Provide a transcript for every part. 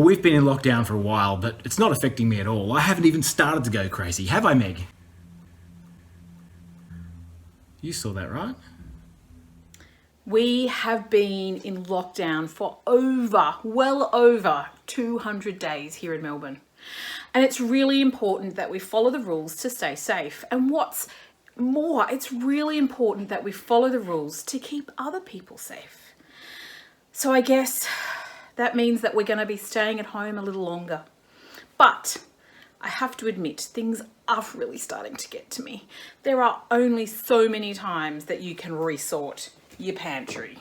we've been in lockdown for a while, but it's not affecting me at all. I haven't even started to go crazy. Have I, Meg? You saw that, right? We have been in lockdown for well over 200 days here in Melbourne. And it's really important that we follow the rules to stay safe. And what's more, it's really important that we follow the rules to keep other people safe. So I guess that means that we're going to be staying at home a little longer. But I have to admit, things are really starting to get to me. There are only so many times that you can resort your pantry.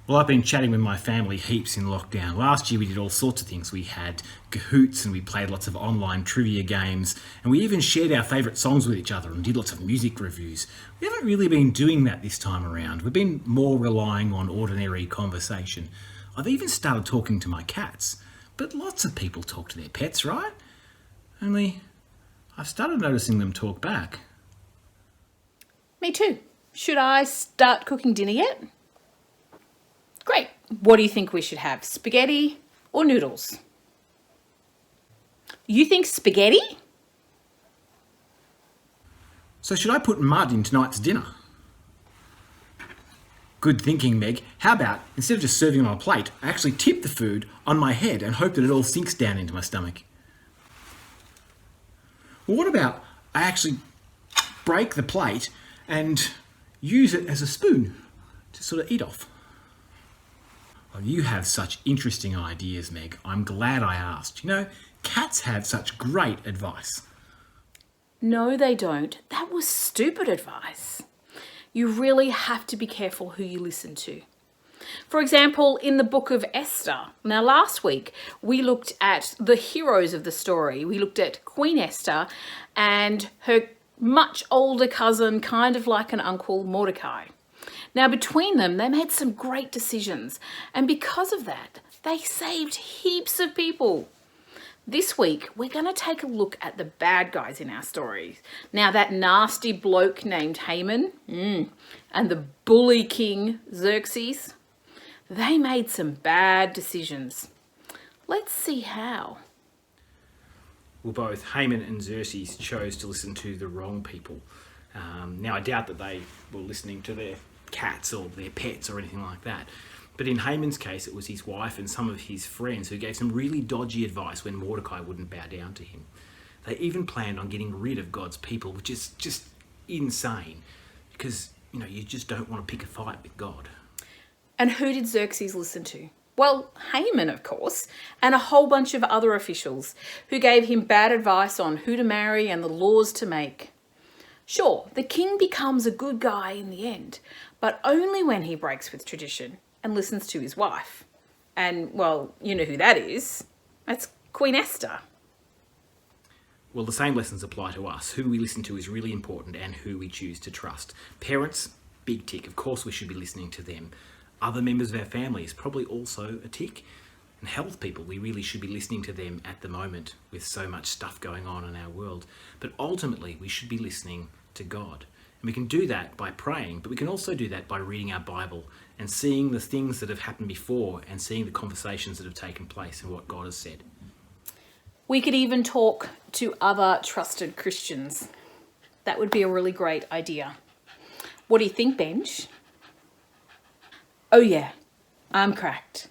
Well, I've been chatting with my family heaps in lockdown. Last year we did all sorts of things. We had cahoots and we played lots of online trivia games, and we even shared our favourite songs with each other and did lots of music reviews. We haven't really been doing that this time around. We've been more relying on ordinary conversation. I've even started talking to my cats, but lots of people talk to their pets, right? Only I've started noticing them talk back. Me too. Should I start cooking dinner yet? Great. What do you think we should have? Spaghetti or noodles? You think spaghetti? So should I put mud in tonight's dinner? Good thinking, Meg. How about, instead of just serving it on a plate, I actually tip the food on my head and hope that it all sinks down into my stomach? Well, what about I actually break the plate and use it as a spoon to sort of eat off? Well, you have such interesting ideas, Meg. I'm glad I asked. You know, cats have such great advice. No, they don't. That was stupid advice. You really have to be careful who you listen to. For example, in the book of Esther. Now, last week, we looked at the heroes of the story. We looked at Queen Esther and her much older cousin, kind of like an uncle, Mordecai. Now, between them, they made some great decisions. And because of that, they saved heaps of people. This week, we're going to take a look at the bad guys in our stories. Now, that nasty bloke named Haman and the bully king Xerxes, they made some bad decisions. Let's see how. Well, both Haman and Xerxes chose to listen to the wrong people. Now, I doubt that they were listening to their cats or their pets or anything like that. But in Haman's case, it was his wife and some of his friends who gave some really dodgy advice when Mordecai wouldn't bow down to him. They even planned on getting rid of God's people, which is just insane because, you know, you just don't want to pick a fight with God. And who did Xerxes listen to? Well, Haman, of course, and a whole bunch of other officials who gave him bad advice on who to marry and the laws to make. Sure, the king becomes a good guy in the end, but only when he breaks with tradition and listens to his wife. And, well, you know who that is. That's Queen Esther. Well, the same lessons apply to us. Who we listen to is really important and who we choose to trust. Parents, big tick. Of course we should be listening to them. Other members of our family is probably also a tick. And health people, we really should be listening to them at the moment with so much stuff going on in our world. But ultimately, we should be listening to God. And we can do that by praying, but we can also do that by reading our Bible and seeing the things that have happened before and seeing the conversations that have taken place and what God has said. We could even talk to other trusted Christians. That would be a really great idea. What do you think, Benj? Oh yeah, I'm cracked.